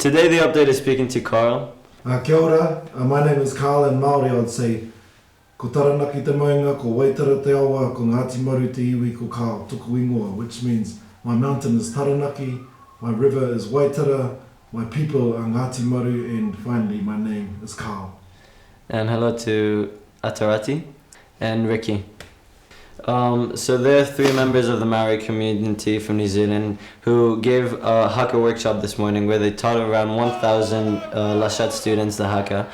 Today the update is speaking to Carl. Kia ora, my name is Carl, and Māori I would say ko taranaki te maunga, ko waitara te awa, ko Ngāti Maru te iwi, ko ka tuku ingoa, which means my mountain is Taranaki, my river is Waitara, my people are Ngāti Maru, and finally my name is Carl. And hello to Atarati and Ricky. So there are three members of the Maori community from New Zealand who gave a Haka workshop this morning where they taught around 1,000 Chât students the Haka.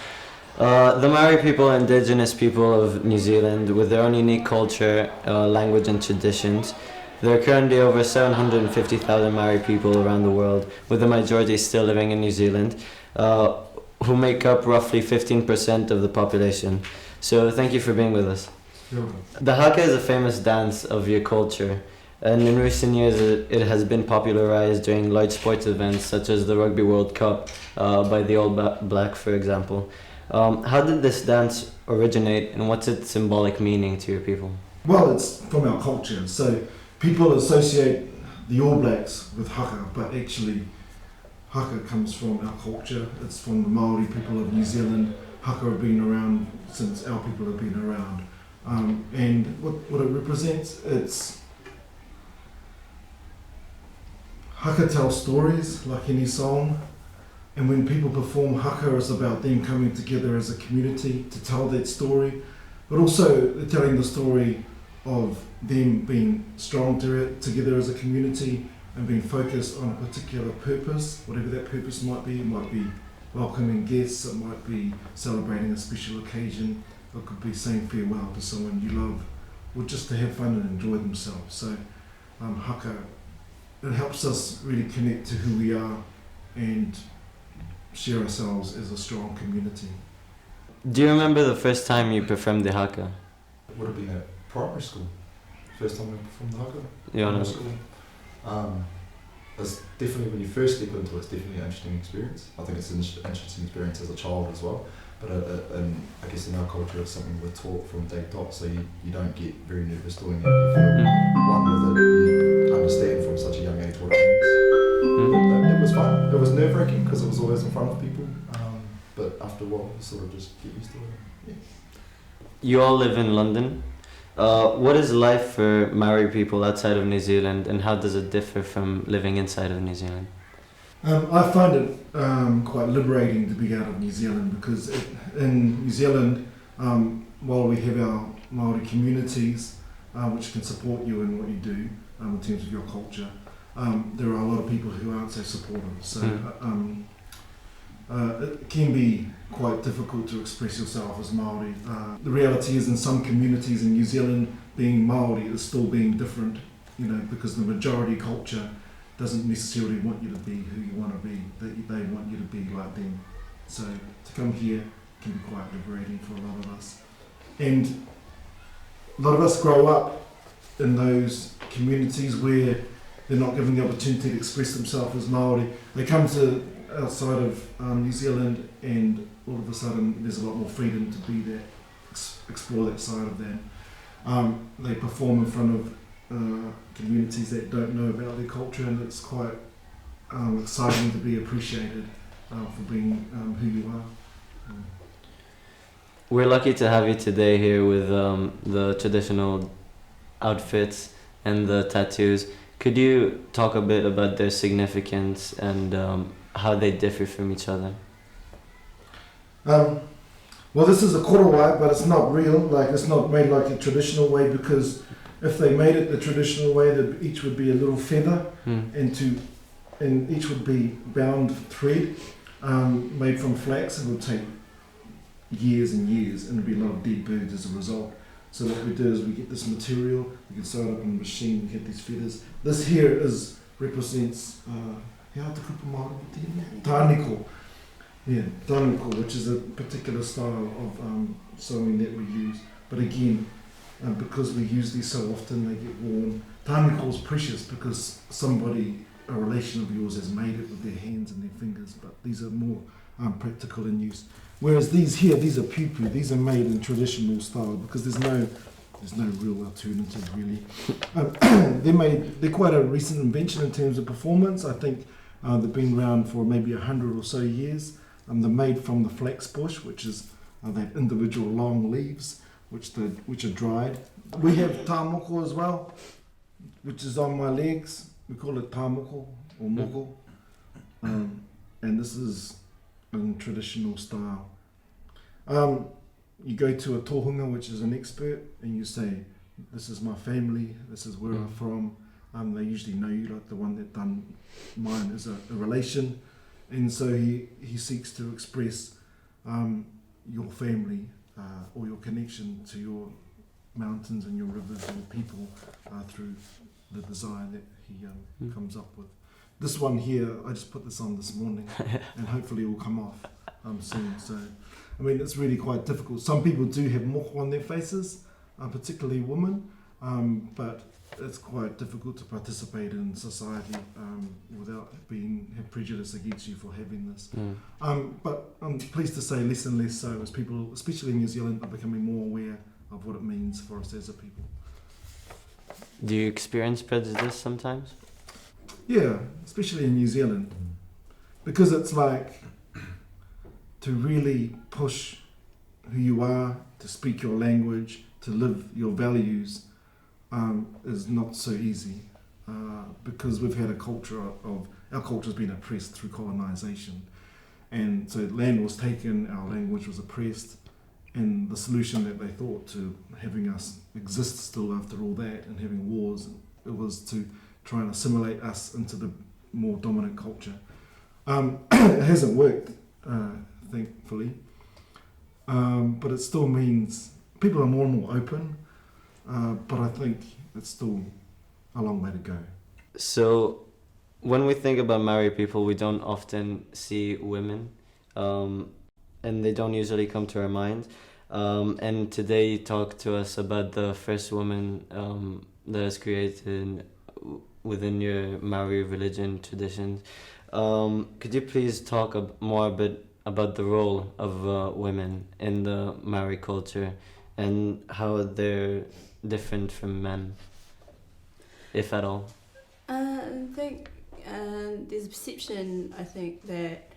The Maori people are Indigenous people of New Zealand with their own unique culture, language and traditions. There are currently over 750,000 Maori people around the world, with the majority still living in New Zealand, who make up roughly 15% of the population. So thank you for being with us. The Haka is a famous dance of your culture, and in recent years it has been popularized during large sports events such as the Rugby World Cup by the All Black, for example. How did this dance originate, and what's its symbolic meaning to your people? Well, it's from our culture, so people associate the All Blacks with Haka, but actually Haka comes from our culture. It's from the Maori people of New Zealand. Haka have been around since our people have been around. And what it represents, it's Haka tells stories like any song, and when people perform Haka, it's about them coming together as a community to tell that story, but also telling the story of them being strong together as a community and being focused on a particular purpose, whatever that purpose might be. It might be welcoming guests, it might be celebrating a special occasion, it could be saying farewell to someone you love, or just to have fun and enjoy themselves. So Haka, it helps us really connect to who we are and share ourselves as a strong community. Do you remember the first time you performed the Haka? It would have been at primary school. First time I performed the Haka. Yeah, School. It's definitely, when you first step into it, it's definitely an interesting experience. I think it's an interesting experience as a child as well. But I guess in our culture it's something we're taught from day dot, so you don't get very nervous doing it. You feel one with it, you understand from such a young age what it means. It was fun. It was nerve-wracking because it was always in front of people, but after a while you sort of just get used to it. Yeah. You all live in London. What is life for Maori people outside of New Zealand, and how does it differ from living inside of New Zealand? I find it quite liberating to be out of New Zealand, because in New Zealand, while we have our Māori communities which can support you in what you do in terms of your culture, there are a lot of people who aren't so supportive. So it can be quite difficult to express yourself as Māori. The reality is, in some communities in New Zealand, being Māori is still being different, because the majority culture doesn't necessarily want you to be who you want to be, they want you to be like them. So to come here can be quite liberating for a lot of us. And a lot of us grow up in those communities where they're not given the opportunity to express themselves as Māori. They come to outside of New Zealand, and all of a sudden there's a lot more freedom to be there, explore that side of them. They perform in front of communities that don't know about their culture, and it's quite exciting to be appreciated for being who you are. We're lucky to have you today here with the traditional outfits and the tattoos. Could you talk a bit about their significance and how they differ from each other? Well, this is a korowai, but it's not real. It's not made like a traditional way, because if they made it the traditional way, that each would be a little feather, and each would be bound thread, made from flax. It would take years and years, and there'd be a lot of dead birds as a result. So what we do is we get this material, we can sew it up in a machine, we get these feathers. This here represents tāniko. Yeah, tāniko, which is a particular style of sewing that we use. But again, because we use these so often, they get worn. Tāniko is precious because a relation of yours has made it with their hands and their fingers, but these are more practical in use. Whereas these are pupu, these are made in traditional style, because there's no real alternative really. They're quite a recent invention in terms of performance. I think They've been around for maybe 100 or so years. They're made from the flax bush, which is that individual long leaves, which are dried. We have tāmoko as well, which is on my legs. We call it tāmoko or moko. And this is in traditional style. You go to a tohunga, which is an expert, and you say, this is my family, this is where I'm from. They usually know you, like the one that done mine is a relation. And so he seeks to express your family or your connection to your mountains and your rivers and your people through the design that he comes up with. This one here, I just put this on this morning, and hopefully it will come off soon. So, I mean, it's really quite difficult. Some people do have moko on their faces, particularly women, but it's quite difficult to participate in society without have prejudice against you for having this. But I'm pleased to say less and less so, as people, especially in New Zealand, are becoming more aware of what it means for us as a people. Do you experience prejudice sometimes? Yeah, especially in New Zealand, because it's like to really push who you are, to speak your language, to live your values is not so easy because we've had a culture of, our culture's been oppressed through colonisation, and so land was taken, our language was oppressed, and the solution that they thought to having us exist still after all that and having wars, it was to try and assimilate us into the more dominant culture. It hasn't worked, thankfully, but it still means people are more and more open, but I think it's still a long way to go. So when we think about Maori people, we don't often see women, and they don't usually come to our mind. And today you talk to us about the first woman that is created within your Maori religion traditions. Could you please talk more a bit about the role of women in the Maori culture and how they're different from men, if at all? I think there's a perception, I think, that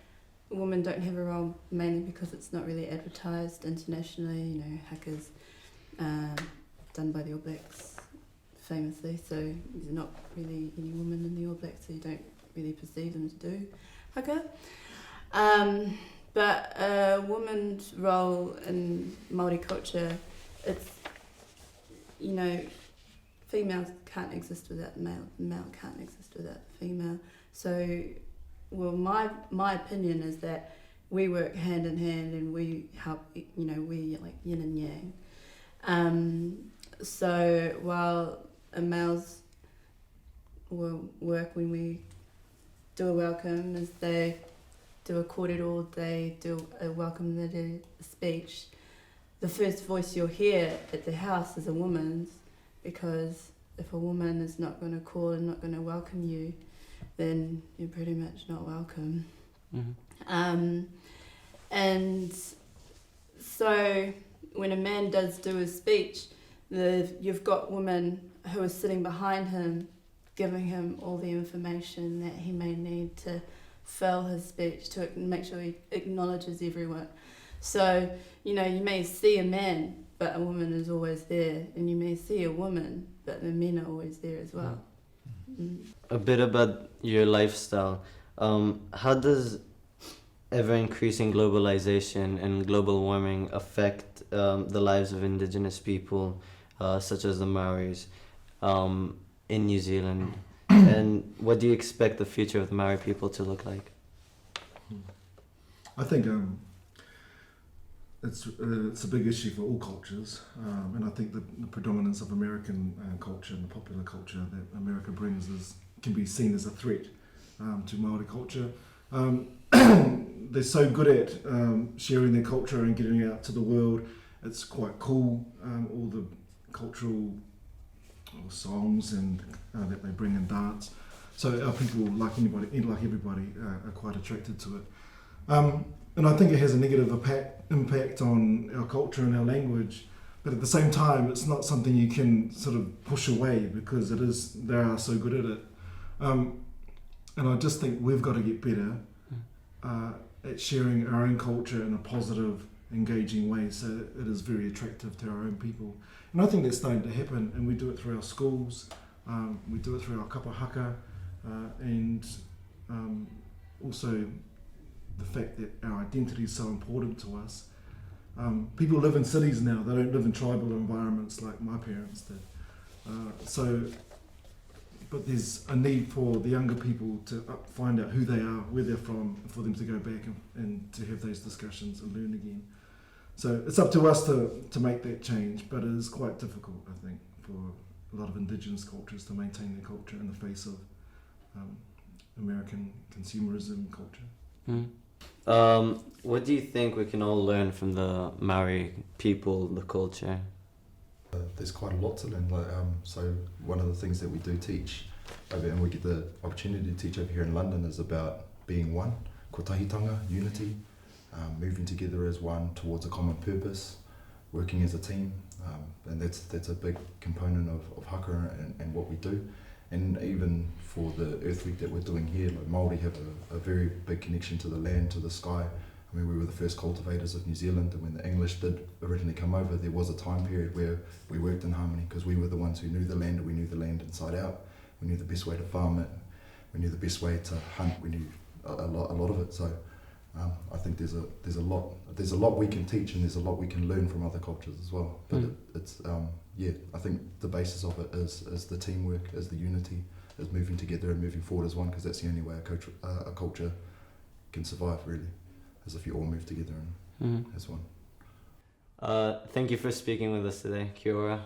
women don't have a role mainly because it's not really advertised internationally. You know, Haka's done by the All Blacks famously, so there's not really any women in the All Blacks, so you don't really perceive them to do Haka. But a woman's role in Māori culture, it's, you know, female can't exist without male, male can't exist without female. So, well, my opinion is that we work hand in hand and we help, you know, we like yin and yang. So while males will work when we do a welcome, as they do a kōrero, they do a welcome, they do a speech, the first voice you'll hear at the house is a woman's, because if a woman is not going to call and not going to welcome you, then you're pretty much not welcome. And so when a man does do a speech, you've got women who are sitting behind him, giving him all the information that he may need to fill his speech, to make sure he acknowledges everyone. So, you know, you may see a man, but a woman is always there, and you may see a woman, but the men are always there as well. A bit about your lifestyle. How does ever-increasing globalization and global warming affect the lives of Indigenous people, such as the Maoris, in New Zealand? And what do you expect the future of the Maori people to look like? I think it's a big issue for all cultures, and I think the predominance of American culture and the popular culture that America brings can be seen as a threat to Māori culture. They're so good at sharing their culture and getting it out to the world. It's quite cool, all the cultural songs and that they bring and dance. So our people, like everybody, are quite attracted to it. And I think it has a negative impact on our culture and our language, but at the same time, it's not something you can sort of push away because they are so good at it. And I just think we've got to get better at sharing our own culture in a positive, engaging way, so it is very attractive to our own people. And I think that's starting to happen, and we do it through our schools, we do it through our kapa haka, and also the fact that our identity is so important to us. People live in cities now, they don't live in tribal environments like my parents did. But there's a need for the younger people to find out who they are, where they're from, for them to go back and to have those discussions and learn again. So it's up to us to make that change, but it is quite difficult, I think, for a lot of Indigenous cultures to maintain their culture in the face of American consumerism culture. What do you think we can all learn from the Maori people, the culture? There's quite a lot to learn. So one of the things that we do teach, and we get the opportunity to teach over here in London, is about being one, kotahitanga, unity, moving together as one towards a common purpose, working as a team, and that's a big component of Haka and what we do. And even for the Earth Week that we're doing here, like Māori have a very big connection to the land, to the sky. I mean, we were the first cultivators of New Zealand, and when the English did originally come over, there was a time period where we worked in harmony because we were the ones who knew the land, and we knew the land inside out. We knew the best way to farm it, we knew the best way to hunt, we knew a lot of it. So I think there's a lot we can teach, and there's a lot we can learn from other cultures as well. But it's I think the basis of it is the teamwork, is the unity, is moving together and moving forward as one, because that's the only way a culture can survive, really, as if you all move together and as one. Thank you for speaking with us today. Kia ora.